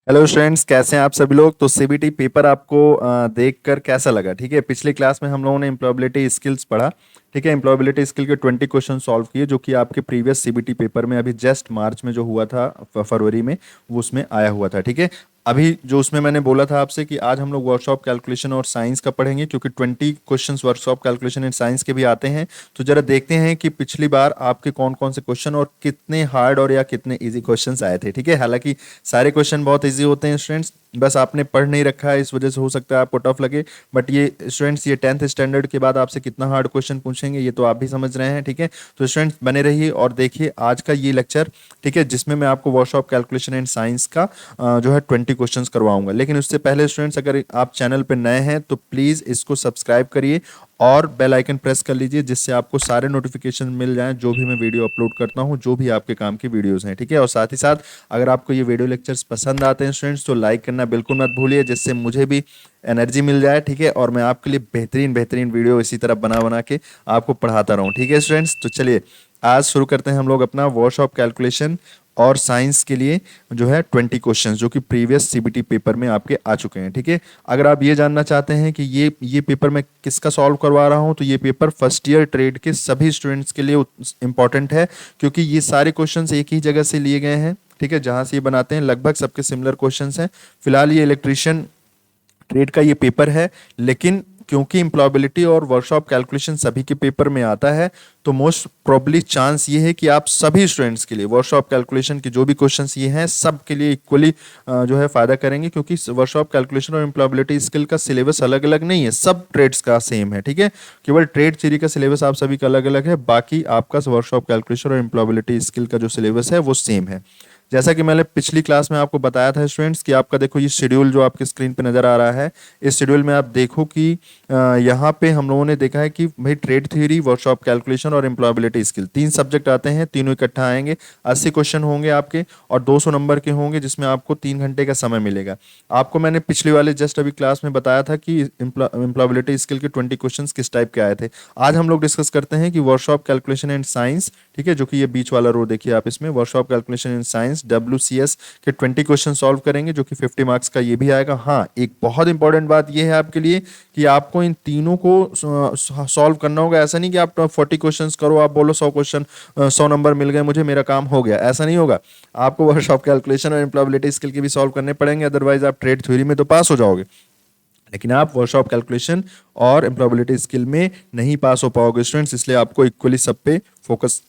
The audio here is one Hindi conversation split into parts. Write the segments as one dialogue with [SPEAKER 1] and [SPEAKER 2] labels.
[SPEAKER 1] हेलो स्टूडेंट्स, कैसे हैं आप सभी लोग। तो सीबीटी पेपर आपको देखकर कैसा लगा। ठीक है, पिछली क्लास में हम लोगों ने एम्प्लॉयबिलिटी स्किल्स पढ़ा। ठीक है, एम्प्लॉयबिलिटी स्किल के 20 क्वेश्चन सॉल्व किए जो कि आपके प्रीवियस सीबीटी पेपर में अभी जस्ट मार्च में जो हुआ था, फरवरी में, वो उसमें आया हुआ था। ठीक है, अभी जो उसमें मैंने बोला था आपसे कि आज हम लोग वर्कशॉप कैलकुलेशन और साइंस का पढ़ेंगे, क्योंकि 20 questions workshop calculation and science के भी आते हैं। तो जरा देखते हैं कि पिछली बार आपके कौन कौन से क्वेश्चन और कितने हार्ड और या कितने इजी क्वेश्चंस आए थे। ठीक है, हालांकि सारे क्वेश्चन बहुत इजी होते हैं स्टूडेंट्स, बस आपने पढ़ नहीं रखा है, इस वजह से हो सकता है आपको टफ लगे। बट ये स्टूडेंट्स, ये 10th स्टैंडर्ड के बाद आपसे कितना हार्ड क्वेश्चन पूछेंगे ये तो आप भी समझ रहे हैं। ठीक है, तो स्टूडेंट्स बने रहिए और देखिए आज का ये लेक्चर। ठीक है, जिसमें मैं आपको वर्कशॉप कैलकुलेशन एंड साइंस का जो है 20 क्वेश्चंस करवाऊंगा। लेकिन उससे पहले स्टूडेंट्स, अगर आप चैनल पर नए हैं तो प्लीज़ इसको सब्सक्राइब करिए और बेल आइकन प्रेस कर लीजिए, जिससे आपको सारे नोटिफिकेशन मिल जाएं जो भी मैं वीडियो अपलोड करता हूं, जो भी आपके काम की वीडियोस हैं। ठीक है, और साथ ही साथ अगर आपको ये वीडियो लेक्चर्स पसंद आते हैं स्टूडेंट्स तो लाइक करना बिल्कुल मत भूलिए, जिससे मुझे भी एनर्जी मिल जाए। ठीक है, और मैं आपके लिए बेहतरीन बेहतरीन वीडियो इसी तरह बना बना के आपको पढ़ाता रहूँ। ठीक है स्टूडेंट्स, तो चलिए आज शुरू करते हैं हम लोग अपना वर्कशॉप कैलकुलेशन और साइंस के लिए जो है 20 क्वेश्चंस, जो कि प्रीवियस सीबीटी पेपर में आपके आ चुके हैं। ठीक है, अगर आप ये जानना चाहते हैं कि ये पेपर मैं किसका सॉल्व करवा रहा हूं, तो ये पेपर फर्स्ट ईयर ट्रेड के सभी स्टूडेंट्स के लिए इंपॉर्टेंट है, क्योंकि ये सारे क्वेश्चंस एक ही जगह से लिए गए हैं। ठीक है, जहां से ये बनाते हैं लगभग सबके सिमिलर क्वेश्चंस हैं। फिलहाल ये इलेक्ट्रीशियन ट्रेड का ये पेपर है, लेकिन क्योंकि इम्प्लॉयबिलिटी और वर्कशॉप कैलकुलेशन सभी के पेपर में आता है, तो मोस्ट प्रोबेबली चांस ये है कि आप सभी स्टूडेंट्स के लिए वर्कशॉप कैलकुलेशन के जो भी क्वेश्चंस ये हैं सब के लिए इक्वली जो है फायदा करेंगे, क्योंकि वर्कशॉप कैलकुलेशन और इम्प्लॉयबिलिटी स्किल का सिलेबस अलग अलग नहीं है, सब ट्रेड्स का सेम है। ठीक है, केवल ट्रेड थ्योरी का सिलेबस आप सभी का अलग अलग है, बाकी आपका वर्कशॉप कैलकुलेशन और इम्प्लॉयबिलिटी स्किल का जो सिलेबस है वो सेम है। जैसा कि मैंने पिछली क्लास में आपको बताया था स्टूडेंट्स कि आपका देखो ये शेड्यूल जो आपके स्क्रीन पे नज़र आ रहा है, इस शेड्यूल में आप देखो कि यहाँ पे हम लोगों ने देखा है कि भाई ट्रेड थ्योरी, वर्कशॉप कैलकुलेशन और एम्प्लॉयबिलिटी स्किल 3 सब्जेक्ट आते हैं, तीनों इकट्ठा आएंगे। 80 क्वेश्चन होंगे आपके और 200 नंबर के होंगे, जिसमें आपको 3 घंटे का समय मिलेगा। आपको मैंने पिछली वाले जस्ट अभी क्लास में बताया था कि एम्प्लॉयबिलिटी स्किल के 20 क्वेश्चन किस टाइप के आए थे। आज हम लोग डिस्कस करते हैं कि वर्कशॉप कैलकुलेशन एंड साइंस, ठीक है, जो कि ये बीच वाला रो देखिए आप, इसमें workshop calculation and science WCS के 20 क्वेश्चन सॉल्व करेंगे, जो कि 50 मार्क्स का ये भी आएगा। हाँ, एक बहुत इंपॉर्टेंट बात ये है आपके लिए कि आपको इन तीनों को सॉल्व करना होगा। ऐसा नहीं कि आप 40 क्वेश्चंस करो, आप बोलो 100 क्वेश्चन, 100 नंबर मिल गए मुझे, मेरा काम हो गया, ऐसा नहीं होगा। आपको वर्कशॉप कैलकुलेशन और एम्प्लॉयबिलिटी स्किल के भी सॉल्व करने पड़ेंगे, अदरवाइज आप ट्रेड थ्योरी में तो पास हो जाओगे, लेकिन आप वर्कशॉप कैलकुलेशन और एम्प्लॉयबिलिटी स्किल में नहीं पास हो पाओगे स्टूडेंट्स, इसलिए आपको इक्वली सब पे फोकस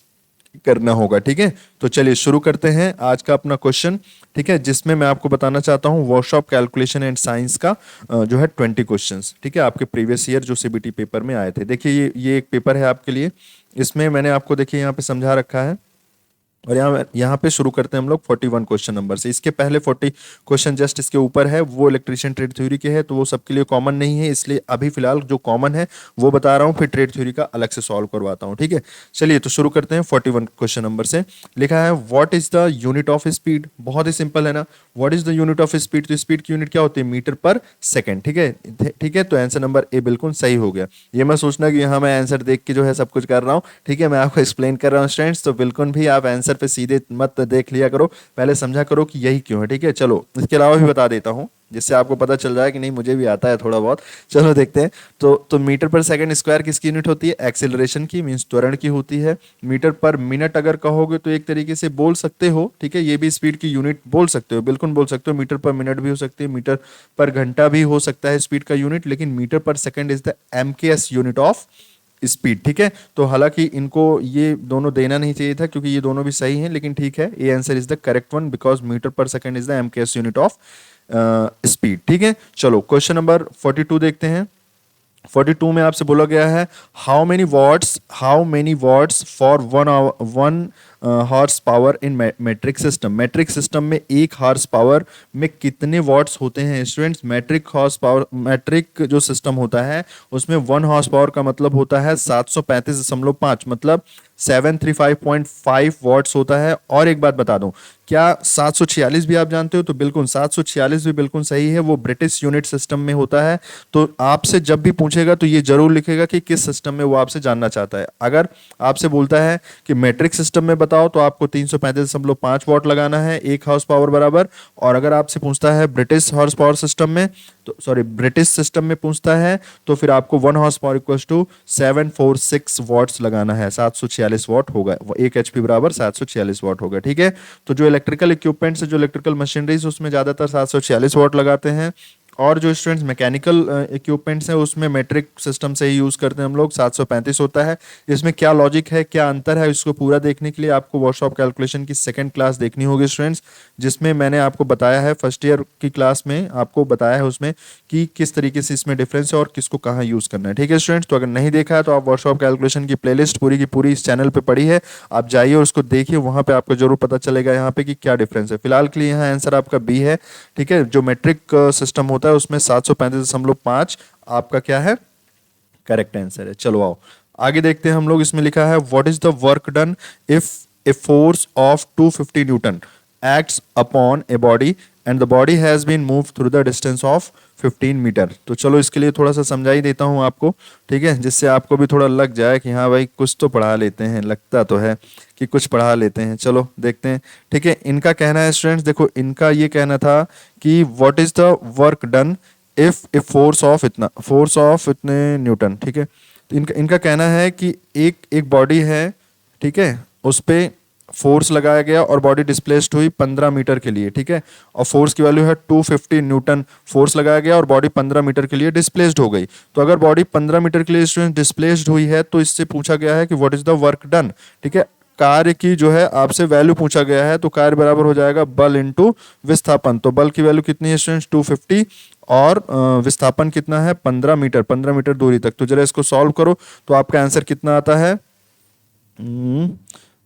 [SPEAKER 1] करना होगा। ठीक है, तो चलिए शुरू करते हैं आज का अपना क्वेश्चन। ठीक है, जिसमें मैं आपको बताना चाहता हूं वर्कशॉप कैलकुलेशन एंड साइंस का जो है 20 क्वेश्चंस। ठीक है, आपके प्रीवियस ईयर जो सीबीटी पेपर में आए थे। देखिए ये एक पेपर है आपके लिए, इसमें मैंने आपको देखिए यहाँ पे समझा रखा है, और यहाँ यहाँ पे शुरू करते हैं हम लोग 41 क्वेश्चन नंबर से। इसके पहले 40 क्वेश्चन जस्ट इसके ऊपर है, वो इलेक्ट्रीशियन ट्रेड थ्योरी के है, तो वो सबके लिए कॉमन नहीं है, इसलिए अभी फिलहाल जो कॉमन है वो बता रहा हूँ, फिर ट्रेड थ्योरी का अलग से सॉल्व करवाता हूँ। ठीक है, चलिए तो शुरू करते हैं 41 क्वेश्चन नंबर से। लिखा है what is the unit of speed. बहुत ही सिंपल है ना, what is the unit of speed. तो स्पीड की यूनिट क्या होती है, मीटर पर सेकेंड। ठीक है, ठीक है, तो आंसर नंबर ए बिल्कुल सही हो गया। ये मैं सोचना कि यहाँ मैं आंसर देख के जो है सब कुछ कर रहा हूँ। ठीक है, मैं आपको एक्सप्लेन कर रहा हूँ स्टूडेंट्स, तो बिल्कुल भी आप आंसर पे सीधे मत देख लिया करो, पहले समझा करो कि यही क्यों है। ठीक है, चलो इसके अलावा भी बता देता हूँ, जिससे आपको पता चल जाए कि नहीं मुझे भी आता है थोड़ा बहुत। चलो देखते हैं। तो मीटर पर सेकंड स्क्वायर किसकी यूनिट होती है, एक्सेलरेशन की, मींस त्वरण की होती है। मीटर पर मिनट अगर कहोगे तो एक तरीके से बोल सकते हो, ठीक है, ये भी स्पीड की यूनिट बोल सकते हो, बिल्कुल बोल सकते हो। मीटर पर मिनट भी हो सकती है, मीटर पर घंटा भी हो सकता है स्पीड का यूनिट, लेकिन metre per second is the MKS unit of speed. ठीक है, तो हालांकि इनको ये दोनों देना नहीं चाहिए था, क्योंकि ये दोनों भी सही हैं, लेकिन ठीक है, ये answer is the correct one, because metre per second is the MKS unit of speed. ठीक है, चलो क्वेश्चन नंबर 42 देखते हैं। 42 में आपसे बोला गया है how many watts for 1 horse power in matric system. Matric system में 1 हॉर्स पावर में कितने वॉट्स होते हैं स्टूडेंट्स। मैट्रिक जो सिस्टम होता है उसमें 1 हॉर्स पावर का मतलब होता है 735.5, मतलब 735.5 वॉट्स होता है। और एक बात बता दूं, क्या 746 भी आप जानते हो, तो बिल्कुल 746 भी बिल्कुल सही है, वो ब्रिटिश यूनिट सिस्टम में होता है। तो आपसे जब भी पूछेगा तो ये जरूर लिखेगा कि किस सिस्टम में वो आपसे जानना चाहता है। अगर आपसे बोलता है कि मैट्रिक सिस्टम में बताओ तो आपको 335.5 वॉट लगाना है 1 हॉर्स पावर बराबर। और अगर आपसे पूछता है ब्रिटिश हॉर्स पावर सिस्टम में, तो सॉरी ब्रिटिश सिस्टम में पूछता है, तो फिर आपको 1 horse power equals to 746 watts लगाना है, 746 वॉट होगा, 1 HP बराबर 746 वॉट होगा। ठीक है, तो जो इलेक्ट्रिकल इक्विपमेंट्स जो इलेक्ट्रिकल मशीनरीज उसमें ज़्यादातर 746 वॉट लगाते हैं, और जो स्टूडेंट्स मैकेनिकल इक्विपमेंट्स हैं उसमें मेट्रिक सिस्टम से ही यूज़ करते हैं हम लोग, 735 होता है। इसमें क्या लॉजिक है, क्या अंतर है, इसको पूरा देखने के लिए आपको वर्कशॉप कैलकुलेशन की सेकंड क्लास देखनी होगी स्टूडेंट्स, जिसमें मैंने आपको बताया है फर्स्ट ईयर की क्लास में आपको बताया है उसमें कि किस तरीके से इसमें डिफरेंस है और किसको कहाँ यूज़ करना है। ठीक है स्टूडेंट्स, तो अगर नहीं देखा है तो आप वर्कशॉप कैलकुलेशन की प्लेलिस्ट पूरी की पूरी इस चैनल पर पड़ी है, आप जाइए और उसको देखिए, वहाँ पर आपको जरूर पता चलेगा यहाँ पे कि क्या डिफरेंस है। फिलहाल के लिए यहाँ आंसर आपका बी है। ठीक है, जो मेट्रिक सिस्टम होता है उसमें 735.5 आपका क्या है, करेक्ट आंसर है। चलो आओ आगे देखते हैं हम लोग। इसमें लिखा है what is the work done if a force of 250 newton acts upon a body and the body has been move through the distance of 15 metre. तो चलो इसके लिए थोड़ा सा समझा ही देता हूँ आपको, ठीक है, जिससे आपको भी थोड़ा लग जाए कि हाँ भाई कुछ तो पढ़ा लेते हैं, लगता तो है कि कुछ पढ़ा लेते हैं। चलो देखते हैं। ठीक है, इनका कहना है स्टूडेंट्स, देखो इनका ये कहना था कि what is the work done if force of इतने न्यूटन। ठीक है, तो इनका कहना है कि एक बॉडी है, ठीक है, उस पे फोर्स लगाया गया और बॉडी डिस्प्लेस्ड हुई 15 मीटर के लिए। ठीक है, और फोर्स की वैल्यू है 250 न्यूटन, फोर्स लगाया गया और बॉडी 15 मीटर के लिए डिस्प्लेस्ड हो गई। तो अगर बॉडी 15 मीटर के लिए स्टूडेंट डिस्प्लेस्ड हुई है तो इससे पूछा गया है कि what is the work done. ठीक है, कार्य की जो है आपसे वैल्यू पूछा गया है, तो कार्य बराबर हो जाएगा बल इंटू विस्थापन। तो बल की वैल्यू कितनी है स्टूडेंट्स, 250, और विस्थापन कितना है 15 मीटर, 15 मीटर दूरी तक। तो जरा इसको सॉल्व करो तो आपका आंसर कितना आता है,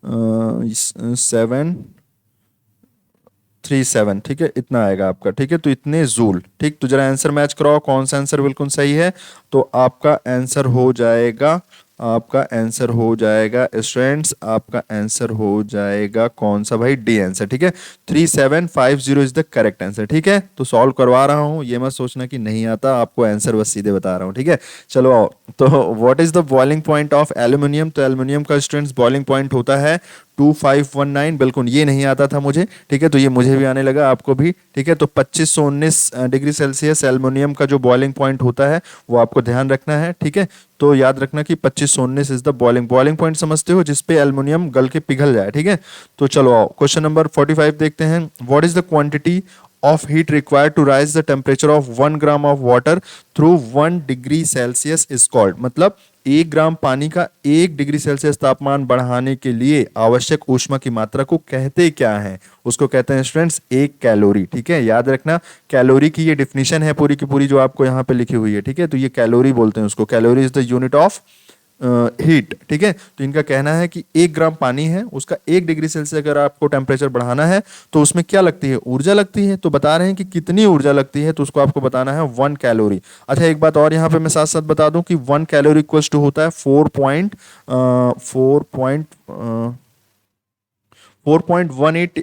[SPEAKER 1] 737। ठीक है, इतना आएगा आपका। ठीक है, तो इतने जूल। ठीक, तो जरा आंसर मैच कराओ, कौन सा आंसर बिल्कुल सही है। तो आपका आंसर हो जाएगा, आपका आंसर हो जाएगा स्टूडेंट्स, आपका आंसर हो जाएगा कौन सा भाई, डी आंसर। ठीक है, 3750 इज द करेक्ट आंसर। ठीक है, तो सॉल्व करवा रहा हूँ, ये मत सोचना कि नहीं आता, आपको आंसर बस सीधे बता रहा हूँ। ठीक है, चलो आओ। तो what is the boiling point of aluminium. तो एल्यूमिनियम का स्टूडेंट्स बॉइलिंग पॉइंट होता है 2519। बिल्कुल ये नहीं आता था मुझे, ठीक है, तो ये मुझे भी आने लगा, आपको भी। ठीक है, तो 2519 डिग्री सेल्सियस एल्यूमिनियम का जो बॉइलिंग पॉइंट होता है वो आपको ध्यान रखना है। ठीक है, तो याद रखना कि 2519 इज द बॉइलिंग पॉइंट, समझते हो, जिसपे एल्युमिनियम गल के पिघल जाए। ठीक है, तो चलो आओ क्वेश्चन नंबर 45 देखते हैं। What is the quantity of heat required to rise the temperature of 1 gram of water through 1 degree Celsius is called। मतलब 1 ग्राम पानी का 1 डिग्री सेल्सियस तापमान बढ़ाने के लिए आवश्यक ऊष्मा की मात्रा को कहते क्या है, उसको कहते हैं स्टूडेंट्स 1 कैलोरी। ठीक है, याद रखना कैलोरी की ये डिफिनीशन है पूरी की पूरी जो आपको यहाँ पे लिखी हुई है। ठीक है, तो ये कैलोरी बोलते हैं उसको, calorie is the unit of heat. ठीक है, तो इनका कहना है कि 1 ग्राम पानी है, उसका 1 डिग्री सेल्सियस अगर आपको टेम्परेचर बढ़ाना है तो उसमें क्या लगती है, ऊर्जा लगती है। तो बता रहे हैं कि कितनी ऊर्जा लगती है, तो उसको आपको बताना है 1 कैलोरी। अच्छा, एक बात और यहाँ पे मैं साथ साथ बता दूं कि 1 कैलोरी इक्वल्स टू होता है 4.18,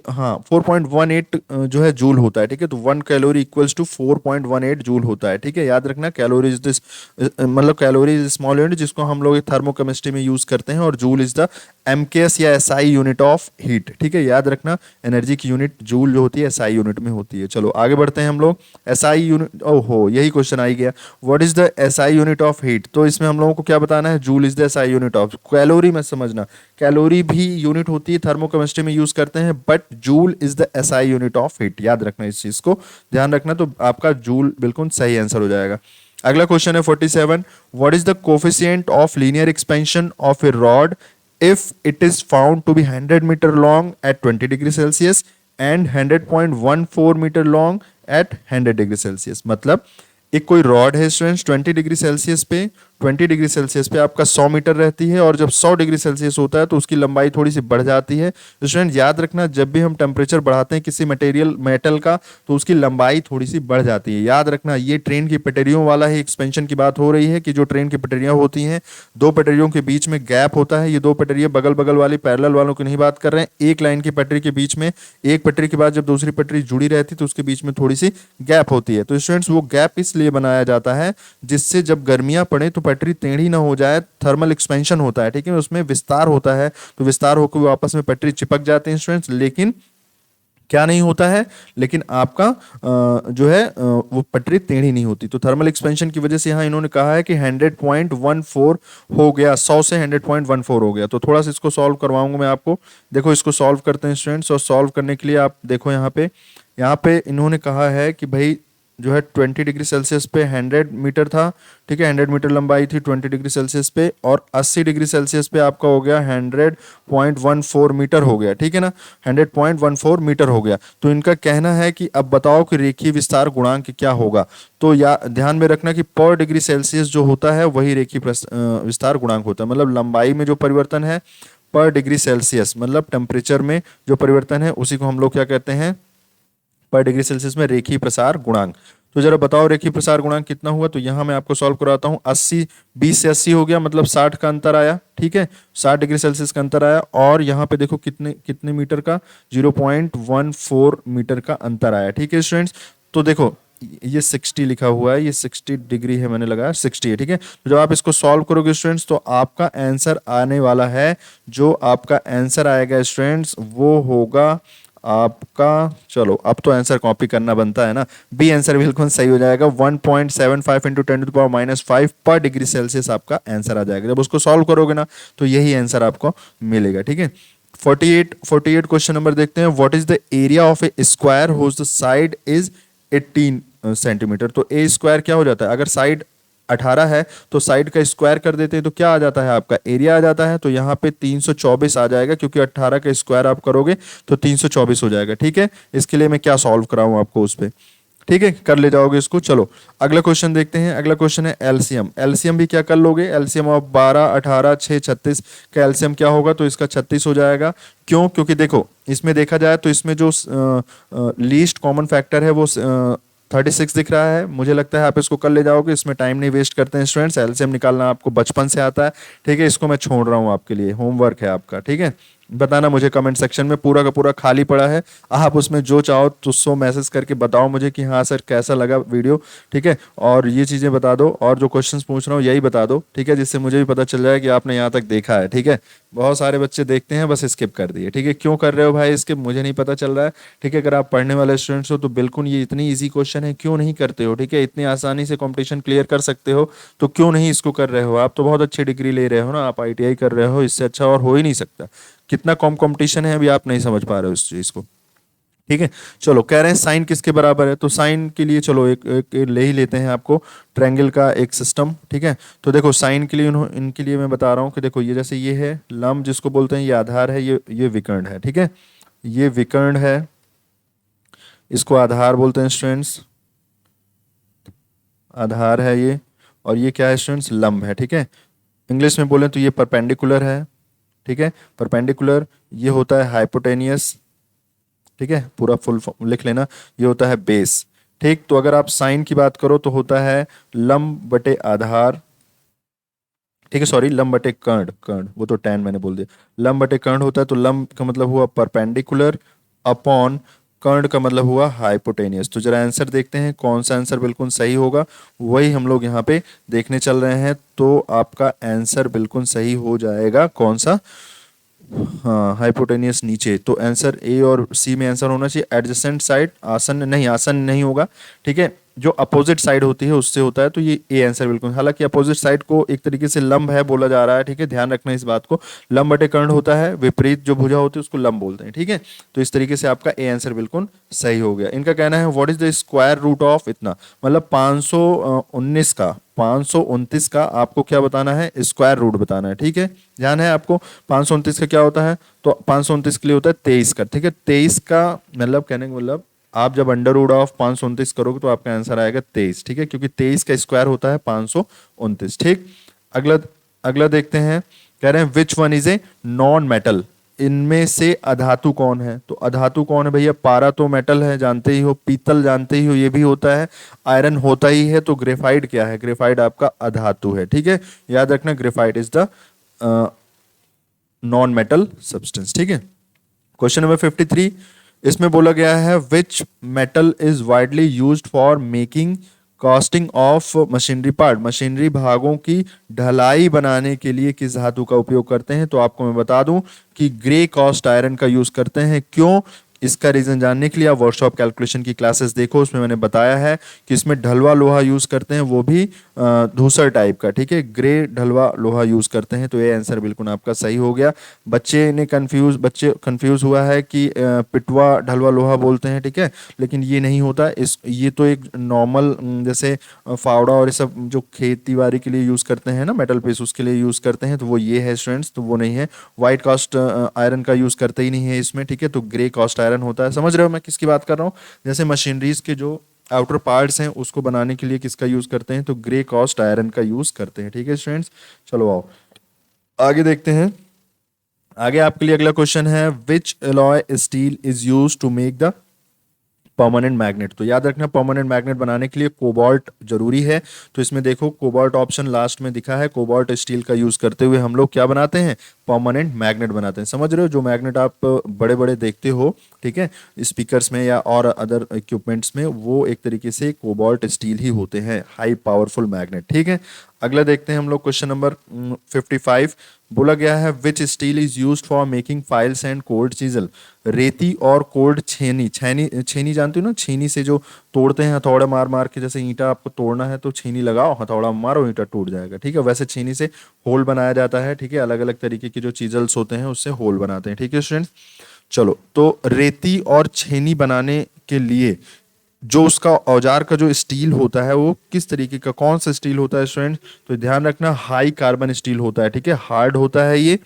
[SPEAKER 1] हाँ 4.18 जो है जूल होता है। ठीक है, तो 1 कैलोरी इक्वल्स टू 4.18 जूल होता है। ठीक है, याद रखना कैलोरी इज दिस, मतलब कैलोरी इज स्मॉल यूनिट जिसको हम लोग थर्मोकेमिस्ट्री में यूज करते हैं, और जूल इज द एमकेएस या एसआई यूनिट ऑफ हीट। ठीक है, याद रखना एनर्जी की यूनिट जूल जो होती है एसआई यूनिट में होती है। चलो आगे बढ़ते हैं हम लोग। एसआई यूनिट, ओहो यही क्वेश्चन आ ही गया, what is the SI unit of heat. तो इसमें हम लोगों को क्या बताना है, joule is the SI unit of, calorie मत समझना, कैलोरी भी यूनिट होती है थर्मोकेमिस्ट्री में यूज करते हैं, but joule is the SI unit of heat. याद रखना, इस चीज को ध्यान रखना, तो आपका जूल बिल्कुल सही आंसर हो जाएगा। अगला क्वेश्चन है 47, what is the coefficient of linear expansion of A rod if it is found to be 100 meter long at 20 degree Celsius and 100.14 meter long at 100 degree Celsius। मतलब एक कोई रॉड है स्टूडेंट्स 20 डिग्री सेल्सियस पे, 20 डिग्री सेल्सियस पे आपका 100 मीटर रहती है, और जब 100 डिग्री सेल्सियस होता है तो उसकी लंबाई थोड़ी सी बढ़ जाती है। स्टूडेंट याद रखना, जब भी हम टेम्परेचर बढ़ाते हैं किसी मटेरियल मेटल का तो उसकी लंबाई थोड़ी सी बढ़ जाती है। याद रखना, ये ट्रेन की पटरियों वाला ही एक्सपेंशन की बात हो रही है कि जो ट्रेन की पटरियाँ होती हैं, 2 पटरियों के बीच में गैप होता है, ये 2 पटरियाँ बगल बगल वाली पैरेलल वालों की नहीं बात कर रहे हैं, एक लाइन की पटरी के बीच में, एक पटरी के बाद जब दूसरी पटरी जुड़ी रहती है तो उसके बीच में थोड़ी सी गैप होती है। तो स्टूडेंट्स वो गैप इसलिए बनाया जाता है जिससे जब गर्मियां पड़े तो पटरी टेढ़ी ना हो जाए, थर्मल एक्सपेंशन होता है, ठीक है, उसमें विस्तार होता है, तो विस्तार होकर वो आपस में पटरी चिपक जाते हैं स्टूडेंट्स, लेकिन क्या नहीं होता है, लेकिन आपका जो है वो पटरी टेढ़ी नहीं होती। तो थर्मल एक्सपेंशन की वजह से यहाँ इन्होंने कहा है कि 100.14 हो गया, 100 से 100.14 हो गया। तो थोड़ा सा इसको सॉल्व करवाऊंगा मैं आपको। देखो इसको सॉल्व करते हैं स्टूडेंट्स, और सॉल्व करने के लिए आप देखो यहाँ पे इन्होंने कहा है कि भाई जो है 20 डिग्री सेल्सियस पे 100 मीटर था, ठीक है, 100 मीटर लंबाई थी 20 डिग्री सेल्सियस पे, और 80 डिग्री सेल्सियस पे आपका हो गया 100.14 मीटर हो गया, ठीक है ना, 100.14 मीटर हो गया। तो इनका कहना है कि अब बताओ कि रेखीय विस्तार गुणांक क्या होगा। तो या ध्यान में रखना कि पर डिग्री सेल्सियस जो होता है वही रेखीय विस्तार गुणांक होता है, मतलब लंबाई में जो परिवर्तन है पर डिग्री सेल्सियस, मतलब टेम्परेचर में जो परिवर्तन है उसी को हम लोग क्या कहते हैं, पर डिग्री सेल्सियस में रेखीय प्रसार गुणांक। तो जरा बताओ रेखीय प्रसार गुणांक कितना हुआ। तो यहां मैं आपको सॉल्व कराता हूं। 80, 20 से 80 हो गया, मतलब 60 का अंतर आया, ठीक है, 60 डिग्री सेल्सियस का अंतर आया। और यहाँ पे देखो कितने कितने मीटर का, 0.14 मीटर का अंतर आया, ठीक है स्टूडेंट्स। तो देखो ये 60 लिखा हुआ है, ये 60 डिग्री है, मैंने लगाया 60 है, ठीक है। तो जब आप इसको सॉल्व करोगे स्टूडेंट्स तो आपका आंसर आने वाला है, जो आपका आंसर आएगा स्टूडेंट्स वो होगा आपका, चलो अब तो आंसर कॉपी करना बनता है ना, बी आंसर बिल्कुल सही हो जाएगा। 1.75 इंटू 10⁻⁵ पर डिग्री सेल्सियस आपका आंसर आ जाएगा। जब उसको सॉल्व करोगे ना तो यही आंसर आपको मिलेगा, ठीक है। 48 क्वेश्चन नंबर देखते हैं। What is the area of a square whose the side is 18 centimetre. तो ए स्क्वायर क्या हो जाता है, अगर साइड 18 है तो साइड का स्क्वायर कर देते हैं तो क्या आ जाता है, आपका एरिया आ जाता है। तो यहाँ पे 324 आ जाएगा, क्योंकि 18 का स्क्वायर आप करोगे तो 324 हो जाएगा, ठीक है। इसके लिए मैं क्या सॉल्व कराऊं आपको उस पर, ठीक है, कर ले जाओगे इसको। चलो अगला क्वेश्चन देखते हैं। अगला क्वेश्चन है एलसीएम। एलसीएम भी क्या कर लोगे, एलसीएम ऑफ 12, 18, 6, 36 का एलसीएम क्या होगा, तो इसका 36 हो जाएगा। क्यों, क्योंकि देखो इसमें देखा जाए तो इसमें जो लीस्ट कॉमन फैक्टर है वो 36 दिख रहा है। मुझे लगता है आप इसको कर ले जाओगे, इसमें टाइम नहीं वेस्ट करते हैं स्टूडेंट्स। एलसीएम निकालना आपको बचपन से आता है, ठीक है। इसको मैं छोड़ रहा हूँ आपके लिए, होमवर्क है आपका, ठीक है। बताना मुझे कमेंट सेक्शन में, पूरा का पूरा खाली पड़ा है, आप उसमें जो चाहो तो सो मैसेज करके बताओ मुझे कि हाँ सर कैसा लगा वीडियो, ठीक है। और ये चीज़ें बता दो, और जो क्वेश्चंस पूछ रहा हूँ यही बता दो, ठीक है, जिससे मुझे भी पता चल जाए कि आपने यहाँ तक देखा है, ठीक है। बहुत सारे बच्चे देखते हैं बस स्किप कर दिए, ठीक है। क्यों कर रहे हो भाई स्किप, मुझे नहीं पता चल रहा है, ठीक है। अगर आप पढ़ने वाले स्टूडेंट्स हो तो बिल्कुल ये इतनी ईजी क्वेश्चन है, क्यों नहीं करते हो, ठीक है। इतनी आसानी से कॉम्पिटिशन क्लियर कर सकते हो तो क्यों नहीं इसको कर रहे हो। आप तो बहुत अच्छी डिग्री ले रहे हो ना, आप आईटीआई कर रहे हो, इससे अच्छा और हो ही नहीं सकता। कितना कम कंपटीशन है अभी आप नहीं समझ पा रहे हो इस चीज को, ठीक है। चलो कह रहे हैं साइन किसके बराबर है, तो साइन के लिए चलो एक ले ही लेते हैं आपको, ट्रायंगल का एक सिस्टम, ठीक है। तो देखो साइन के लिए इनके लिए मैं बता रहा हूँ कि देखो ये जैसे ये है लंब जिसको बोलते हैं, ये आधार है, ये विकर्ण है, ठीक है। ये विकर्ण है, इसको आधार बोलते हैं स्टूडेंट्स, आधार है ये। और ये क्या है स्टूडेंट्स, लंब है, ठीक है। इंग्लिश में बोलें तो ये परपेंडिकुलर है, ठीक है, परपेंडिकुलर। ये होता है हाइपोटेनियस, ठीक है, पूरा फुल फॉर्म लिख लेना, ये होता है बेस, ठीक। तो अगर आप साइन की बात करो तो होता है लंब बटे आधार, ठीक है, सॉरी लंब बटे कर्ण, कर्ण वो तो tan मैंने बोल दिया, लंब बटे कर्ण होता है। तो लंब का मतलब हुआ परपेंडिकुलर अपॉन कर्ण का मतलब हुआ हाइपोटेनियस। तो जरा आंसर देखते हैं कौन सा आंसर बिल्कुल सही होगा, वही हम लोग यहाँ पे देखने चल रहे हैं। तो आपका आंसर बिल्कुल सही हो जाएगा कौन सा, हाँ हाइपोटेनियस नीचे। तो आंसर ए और सी में आंसर होना चाहिए एडजेसेंट साइड, आसन्न नहीं, आसन्न नहीं होगा, ठीक है, जो अपोजिट साइड होती है उससे होता है। तो ये ए आंसर बिल्कुल, हालांकि अपोजिट साइड को एक तरीके से लंब है बोला जा रहा है, ठीक है, ध्यान रखना इस बात को। लंब बटे कर्ण होता है, विपरीत जो भुजा होती है उसको लंब बोलते हैं, ठीक है। तो इस तरीके से आपका ए आंसर बिल्कुल सही हो गया। इनका कहना है what is the square root of इतना, मतलब 519 का, 529 का आपको क्या बताना है, स्क्वायर रूट बताना है, ठीक है। ध्यान है आपको 529 का क्या होता है, तो 529 के लिए होता है 23 का, ठीक है। 23 का मतलब कहने का मतलब आप जब अंडर रूट ऑफ 529 करोगे तो आपका आंसर आएगा 23, ठीक है, क्योंकि 23 का स्क्वायर होता है 529, ठीक। अगला अगला देखते हैं। कह रहे हैं which one is a non metal, इनमें से अधातु कौन है। तो अधातु कौन है भैया, पारा तो मेटल है जानते ही हो, पीतल जानते ही हो ये भी होता है, आयरन होता ही है। तो ग्रेफाइट क्या है, ग्रेफाइट आपका अधातु है, ठीक है। याद रखना graphite is the non metal substance, ठीक है। क्वेश्चन नंबर 53, इसमें बोला गया है which metal is widely used for making casting of machinery part, machinery भागों की ढलाई बनाने के लिए किस धातु का उपयोग करते हैं? तो आपको मैं बता दूं कि ग्रे कास्ट आयरन का यूज करते हैं। क्यों? इसका रीजन जानने के लिए आप वर्कशॉप कैलकुलेशन की क्लासेस देखो, उसमें मैंने बताया है कि इसमें ढलवा लोहा यूज करते हैं, वो भी धूसर टाइप का, ठीक है, ग्रे ढलवा लोहा यूज करते हैं। तो ये आंसर बिल्कुल आपका सही हो गया। बच्चे कंफ्यूज हुआ है कि पिटवा ढलवा लोहा बोलते हैं, ठीक है, लेकिन ये नहीं होता। ये तो एक नॉर्मल जैसे फावड़ा और ये सब जो खेती बाड़ी के लिए यूज करते हैं ना, मेटल पीस, उसके लिए यूज करते हैं, तो वो ये है स्टूडेंट्स, तो वो नहीं है। व्हाइट कास्ट आयरन का यूज करते ही नहीं है इसमें, ठीक है, तो ग्रे कास्ट आयरन होता है। समझ रहे हो मैं किसकी बात कर रहा हूँ? जैसे मशीनरीज के जो आउटर पार्ट्स हैं उसको बनाने के लिए किसका यूज करते हैं? तो ग्रे कास्ट आयरन का यूज करते हैं, ठीक है स्टूडेंट्स। चलो आओ आगे देखते हैं। आगे आपके लिए अगला क्वेश्चन है, which alloy steel is use to make the permanent magnet? तो याद रखना, परमानेंट मैग्नेट बनाने के लिए कोबाल्ट जरूरी है। तो इसमें देखो कोबाल्ट ऑप्शन लास्ट में दिखा है, कोबाल्ट स्टील का यूज करते हुए हम लोग क्या बनाते हैं? परमानेंट मैग्नेट बनाते हैं। समझ रहे हो? जो मैग्नेट आप बड़े बड़े देखते हो, ठीक है, स्पीकर्स में या और अदर इक्विपमेंट्स में, वो एक तरीके से कोबाल्ट स्टील ही होते हैं, हाई पावरफुल मैग्नेट, ठीक है। अगला देखते हैं हम लोग, क्वेश्चन नंबर 55। बोला गया है, which steel is use for making files and cold chisel? रेती और कोल्ड छेनी, छेनी छेनी जानते हो ना, छेनी से जो तोड़ते हैं हथौड़ा मार मार के, जैसे ईंटा आपको तोड़ना है तो छेनी लगाओ, हथौड़ा मारो, ईंटा टूट जाएगा, ठीक है, वैसे छेनी से होल बनाया जाता है, ठीक है। अलग अलग तरीके के जो चीजल्स होते हैं उससे होल बनाते हैं, ठीक है स्टूडेंट्स। चलो, तो रेती और छेनी बनाने के लिए जो उसका औजार का जो स्टील होता है वो किस तरीके का, कौन सा स्टील होता है स्टूडेंट? तो ध्यान रखना, हाई कार्बन स्टील होता है, ठीक है, हार्ड होता है ये,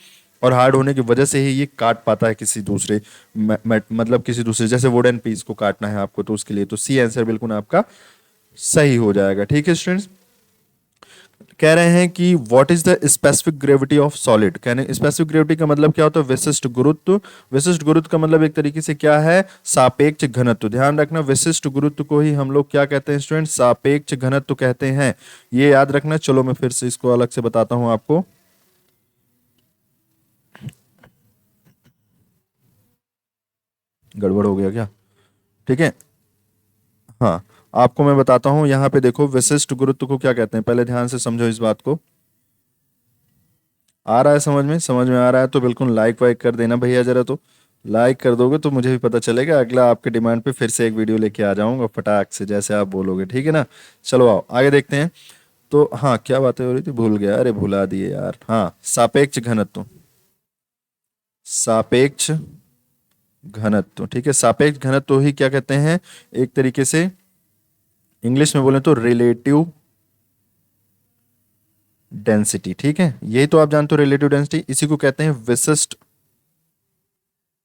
[SPEAKER 1] और हार्ड होने की वजह से ही ये काट पाता है किसी दूसरे मतलब किसी दूसरे, जैसे वुडन पीस को काटना है आपको, तो उसके लिए तो सी आंसर बिल्कुल आपका सही हो जाएगा, ठीक है स्टूडेंट्स। कह रहे हैं कि what is the specific gravity of solid? कहने स्पेसिफिक ग्रेविटी का मतलब क्या होता है? विशिष्ट गुरुत्व। विशिष्ट गुरुत्व का मतलब एक तरीके से क्या है? सापेक्ष घनत्व। ध्यान रखना, विशिष्ट गुरुत्व को ही हम लोग क्या कहते हैं स्टूडेंट? सापेक्ष घनत्व कहते हैं, ये याद रखना। चलो मैं फिर से इसको अलग से बताता हूं आपको। गड़बड़ हो गया क्या? ठीक है, हाँ, आपको मैं बताता हूं। यहाँ पे देखो, विशिष्ट गुरुत्व को क्या कहते हैं, पहले ध्यान से समझो इस बात को। आ रहा है समझ में? समझ में आ रहा है तो बिल्कुल लाइक वाइक कर देना भैया जरा। तो लाइक कर दोगे तो मुझे भी पता चलेगा, अगला आपके डिमांड पे फिर से एक वीडियो लेके आ जाऊंगा फटाक से, जैसे आप बोलोगे, ठीक है ना। चलो आओ आगे देखते हैं। तो हाँ, क्या बातें हो रही थी, भूल गया, अरे भुला दिए यार। हाँ, सापेक्ष घनत्व, सापेक्ष घनत्व, ठीक है, सापेक्ष घनत्व ही क्या कहते हैं? एक तरीके से इंग्लिश में बोले तो रिलेटिव डेंसिटी, ठीक है, यही तो आप जानते हो, रिलेटिव डेंसिटी, इसी को कहते हैं विशिष्ट,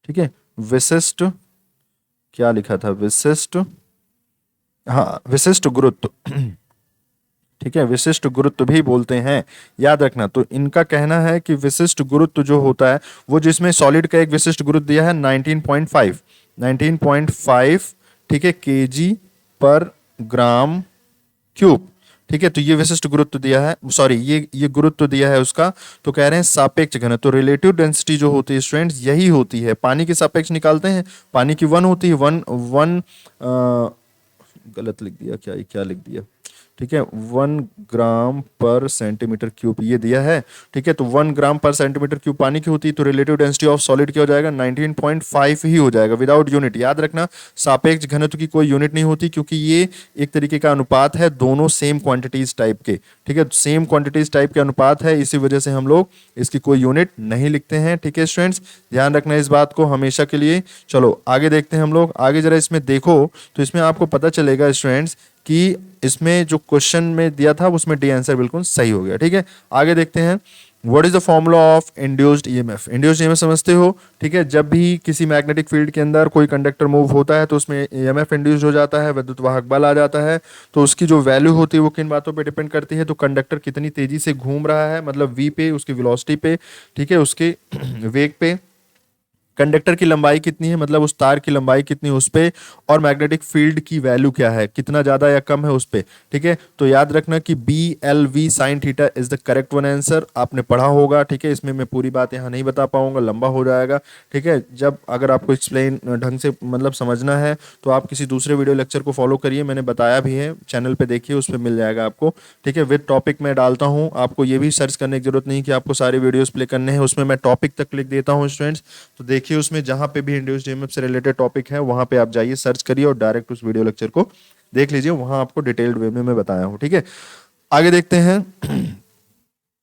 [SPEAKER 1] ठीक है, विशिष्ट, क्या लिखा था, विशिष्ट, हाँ, विशिष्ट गुरुत्व, ठीक है, विशिष्ट गुरुत्व भी बोलते हैं, याद रखना। तो इनका कहना है कि विशिष्ट गुरुत्व जो होता है वो, जिसमें सॉलिड का एक विशिष्ट गुरुत्व दिया है 19.5, 19.5, ठीक है, केजी पर ग्राम क्यूब, ठीक है, तो ये विशिष्ट गुरुत्व दिया है, सॉरी, ये गुरुत्व दिया है उसका। तो कह रहे हैं सापेक्ष घनत्व, तो रिलेटिव डेंसिटी जो होती है स्टूडेंट्स यही होती है, पानी के सापेक्ष निकालते हैं, पानी की वन होती है, वन वन गलत लिख दिया, क्या क्या लिख दिया, ठीक है, 1 ग्राम पर सेंटीमीटर क्यूब ये दिया है, ठीक है, तो 1 ग्राम पर सेंटीमीटर क्यूब पानी की होती है, तो रिलेटिव डेंसिटी ऑफ सॉलिड क्या हो जाएगा? 19.5 ही हो जाएगा, विदाउट यूनिट। याद रखना, सापेक्ष घनत्व की कोई यूनिट नहीं होती, क्योंकि ये एक तरीके का अनुपात है, दोनों सेम क्वांटिटीज टाइप के, ठीक है, सेम क्वांटिटीज टाइप के अनुपात है, इसी वजह से हम लोग इसकी कोई यूनिट नहीं लिखते हैं, ठीक है स्टूडेंट्स, ध्यान रखना इस बात को हमेशा के लिए। चलो आगे देखते हैं हम लोग, आगे जरा इसमें देखो, तो इसमें आपको पता चलेगा स्टूडेंट्स कि इसमें जो क्वेश्चन में दिया था उसमें डी आंसर बिल्कुल सही हो गया, ठीक है। आगे देखते हैं, what is the formula of induced EMF? Induced EMF समझते हो, ठीक है, जब भी किसी मैग्नेटिक फील्ड के अंदर कोई कंडक्टर मूव होता है तो उसमें ईएमएफ इंड्यूस्ड हो जाता है, विद्युत वाहक बल आ जाता है, तो उसकी जो वैल्यू होती है वो किन बातों पे डिपेंड करती है? तो कंडक्टर कितनी तेजी से घूम रहा है, मतलब वी पे, उसकी वेलोसिटी पे, ठीक है, उसके वेग पे, कंडक्टर की लंबाई कितनी है, मतलब उस तार की लंबाई कितनी है उस पे, और मैग्नेटिक फील्ड की वैल्यू क्या है, कितना ज्यादा या कम है उस पे। ठीक है, तो याद रखना कि B L V sine theta is the correct one answer, आपने पढ़ा होगा। ठीक है, इसमें मैं पूरी बात यहाँ नहीं बता पाऊंगा, लंबा हो जाएगा। ठीक है, जब अगर आपको एक्सप्लेन ढंग से मतलब समझना है तो आप किसी दूसरे वीडियो लेक्चर को फॉलो करिए, मैंने बताया भी है, चैनल पे देखिए, उस पर मिल जाएगा आपको। ठीक है, विद टॉपिक मैं डालता हूँ, आपको ये भी सर्च करने की जरूरत नहीं कि आपको सारे वीडियोस प्ले करने हैं, उसमें मैं टॉपिक तक लिख देता हूँ स्टूडेंट्स। तो देखिए उसमें जहाँ पे भी इंड्यूस्ड ईएमएफ से रिलेटेड टॉपिक है वहाँ पे आप जाइए, सर्च करिए और डायरेक्ट उस वीडियो लेक्चर को देख लीजिए, वहाँ आपको डिटेल्ड वे में मैं बताया हूँ। ठीक है, आगे देखते हैं।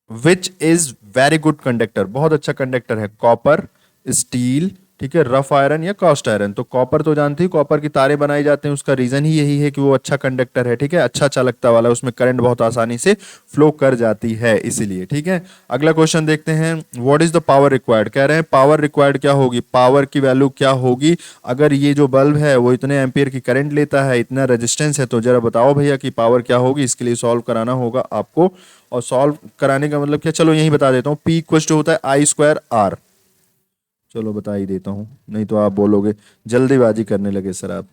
[SPEAKER 1] Which is very good conductor, बहुत अच्छा कंडक्टर है, कॉपर, स्टील, ठीक है, रफ आयरन या कास्ट आयरन। तो कॉपर तो जानते ही, कॉपर की तारें बनाई जाते हैं, उसका रीजन ही यही है कि वो अच्छा कंडक्टर है। ठीक है, अच्छा चालकता वाला, उसमें करंट बहुत आसानी से फ्लो कर जाती है इसीलिए। ठीक है, अगला क्वेश्चन देखते हैं। What is the power required, कह रहे हैं पावर रिक्वायर्ड क्या होगी, पावर की वैल्यू क्या होगी अगर ये जो बल्ब है वो इतने एम्पियर की करंट लेता है, इतना रेजिस्टेंस है, तो जरा बताओ भैया कि पावर क्या होगी। इसके लिए सॉल्व कराना होगा आपको, और सॉल्व कराने का मतलब क्या, चलो यही बता देता हूँ। पी इक्वल टू होता है आई स्क्वायर आर, चलो बता ही देता हूँ, नहीं तो आप बोलोगे जल्दीबाजी करने लगे सर आप।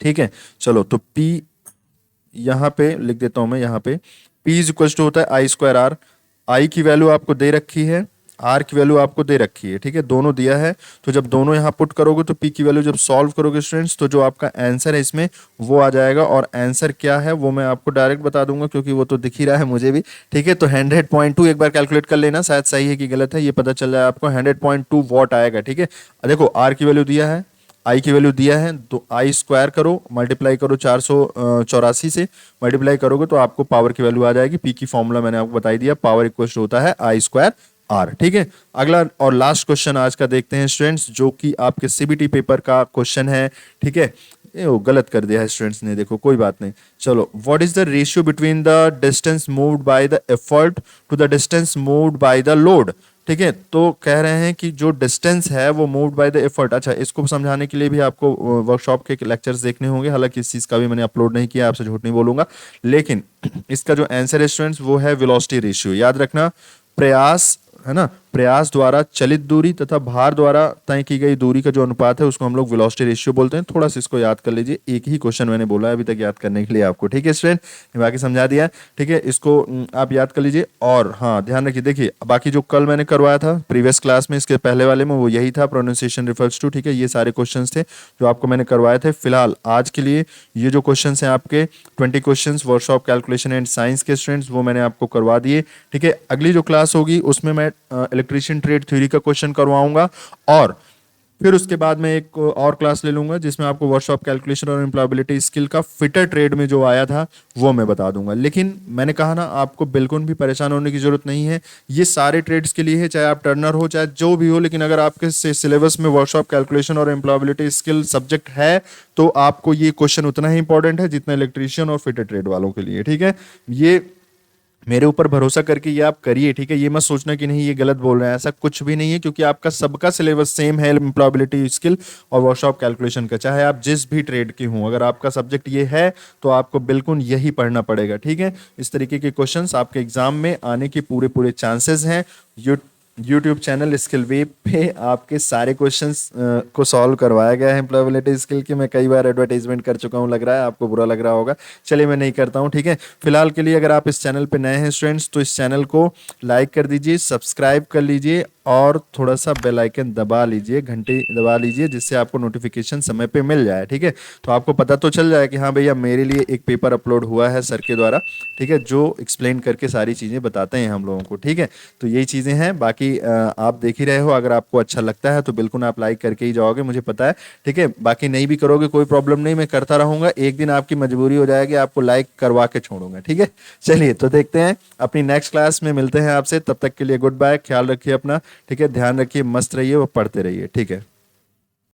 [SPEAKER 1] ठीक है, चलो तो P यहाँ पे लिख देता हूँ मैं, यहाँ पे P इज इक्वल टू होता है आई स्क्वायर आर। आई की वैल्यू आपको दे रखी है, आर की वैल्यू आपको दे रखी है। ठीक है, दोनों दिया है, तो जब दोनों यहाँ पुट करोगे तो पी की वैल्यू जब सॉल्व करोगे स्टूडेंट्स, तो जो आपका आंसर है इसमें वो आ जाएगा। और आंसर क्या है वो मैं आपको डायरेक्ट बता दूंगा, क्योंकि वो तो दिख ही रहा है मुझे भी। ठीक है, तो 100.2 एक बार कैलकुलेट कर लेना, शायद सही है कि गलत है ये पता चल जाए आपको। 100.2 वॉट आएगा। ठीक है, देखो आर की वैल्यू दिया है, आई की वैल्यू दिया है, तो आई स्क्वायर करो, मल्टीप्लाई करो 484 से, मल्टीप्लाई करोगे तो आपको पावर की वैल्यू आ जाएगी। पी की फॉर्मूला मैंने आपको बताई दिया, पावर इक्वल होता है आई स्क्वायर आर। ठीक है, अगला और लास्ट क्वेश्चन आज का देखते हैं स्टूडेंट्स, जो कि आपके सीबीटी पेपर का क्वेश्चन है। ठीक है, ये वो गलत कर दिया है स्टूडेंट्स ने, देखो कोई बात नहीं। चलो, what is the ratio between the distance moved by the effort to the distance moved by the load. ठीक है, तो कह रहे हैं कि जो डिस्टेंस है वो मूव्ड बाय द एफर्ट। अच्छा, इसको समझाने के लिए भी आपको वर्कशॉप के लेक्चर्स देखने होंगे, हालांकि इस चीज़ का भी मैंने अपलोड नहीं किया, आपसे झूठ नहीं बोलूंगा। लेकिन इसका जो आंसर है स्टूडेंट्स वो है वेलोसिटी रेशियो। याद रखना, प्रयास है ना, प्रयास द्वारा चलित दूरी तथा भार द्वारा तय की गई दूरी का जो अनुपात है उसको हम लोग वेलोसिटी रेशियो बोलते हैं। थोड़ा सा इसको याद कर लीजिए, एक ही क्वेश्चन मैंने बोला है अभी तक याद करने के लिए आपको। ठीक है स्टूडेंट, बाकी समझा दिया। ठीक है, इसको आप याद कर लीजिए। और हाँ, ध्यान रखिए, देखिए बाकी जो कल मैंने करवाया था प्रीवियस क्लास में, इसके पहले वाले में, वो यही था, प्रोनाउंसिएशन रिफर्स टू। ठीक है, ये सारे क्वेश्चन थे जो आपको मैंने करवाए थे। फिलहाल आज के लिए ये जो क्वेश्चन हैं आपके 20 question workshop calculation and science के स्टूडेंट्स, वो मैंने आपको करवा दिए। ठीक है, अगली जो क्लास होगी उसमें मैं इलेक्ट्रीशियन ट्रेड थ्योरी का क्वेश्चन करवाऊंगा, और फिर उसके बाद मैं एक और क्लास ले लूंगा जिसमें आपको वर्कशॉप कैलकुलेशन और एम्प्लॉयबिलिटी स्किल का फिटर ट्रेड में जो आया था वो मैं बता दूंगा। लेकिन मैंने कहा ना, आपको बिल्कुल भी परेशान होने की जरूरत नहीं है, ये सारे ट्रेड्स के लिए है, चाहे आप टर्नर हो चाहे जो भी हो। लेकिन अगर आपके सिलेबस में वर्कशॉप कैलकुलेशन और एम्प्लॉयबिलिटी स्किल सब्जेक्ट है तो आपको ये क्वेश्चन उतना ही इंपॉर्टेंट है जितना इलेक्ट्रीशियन और फिटर ट्रेड वालों के लिए। ठीक है, ये मेरे ऊपर भरोसा करके ये आप करिए। ठीक है, ये मत सोचना कि नहीं ये गलत बोल रहे हैं, ऐसा कुछ भी नहीं है, क्योंकि आपका सबका सिलेबस सेम है एम्प्लॉयबिलिटी स्किल और वर्कशॉप कैलकुलेशन का, चाहे आप जिस भी ट्रेड के हों। अगर आपका सब्जेक्ट ये है तो आपको बिल्कुल यही पढ़ना पड़ेगा। ठीक है, इस तरीके के क्वेश्चंस आपके एग्जाम में आने के पूरे पूरे चांसेस हैं। यूट्यूब चैनल स्किल वेब पे आपके सारे क्वेश्चंस को सॉल्व करवाया गया है एम्प्लॉयबिलिटी स्किल के। मैं कई बार एडवर्टाइजमेंट कर चुका हूँ, लग रहा है आपको बुरा लग रहा होगा, चलिए मैं नहीं करता हूँ। ठीक है, फिलहाल के लिए अगर आप इस चैनल पे नए हैं स्टूडेंट्स तो इस चैनल को लाइक कर दीजिए, सब्सक्राइब कर लीजिए और थोड़ा सा बेल आइकन दबा लीजिए, घंटी दबा लीजिए, जिससे आपको नोटिफिकेशन समय पे मिल जाए। ठीक है, तो आपको पता तो चल जाए कि हाँ भैया मेरे लिए एक पेपर अपलोड हुआ है सर के द्वारा। ठीक है, जो एक्सप्लेन करके सारी चीज़ें बताते हैं हम लोगों को। ठीक है, तो यही चीज़ें हैं, बाकी आप देख ही रहे हो, अगर आपको अच्छा लगता है तो बिल्कुल आप लाइक करके ही जाओगे, मुझे पता है। ठीक है, बाकी नहीं भी करोगे कोई प्रॉब्लम नहीं, मैं करता रहूंगा, एक दिन आपकी मजबूरी हो जाएगी, आपको लाइक करवा के छोड़ूंगा। ठीक है, चलिए तो देखते हैं अपनी नेक्स्ट क्लास में मिलते हैं आपसे, तब तक के लिए गुड बाय, ख्याल रखिए अपना। ठीक है, ध्यान रखिए, मस्त रहिए और पढ़ते रहिए। ठीक है।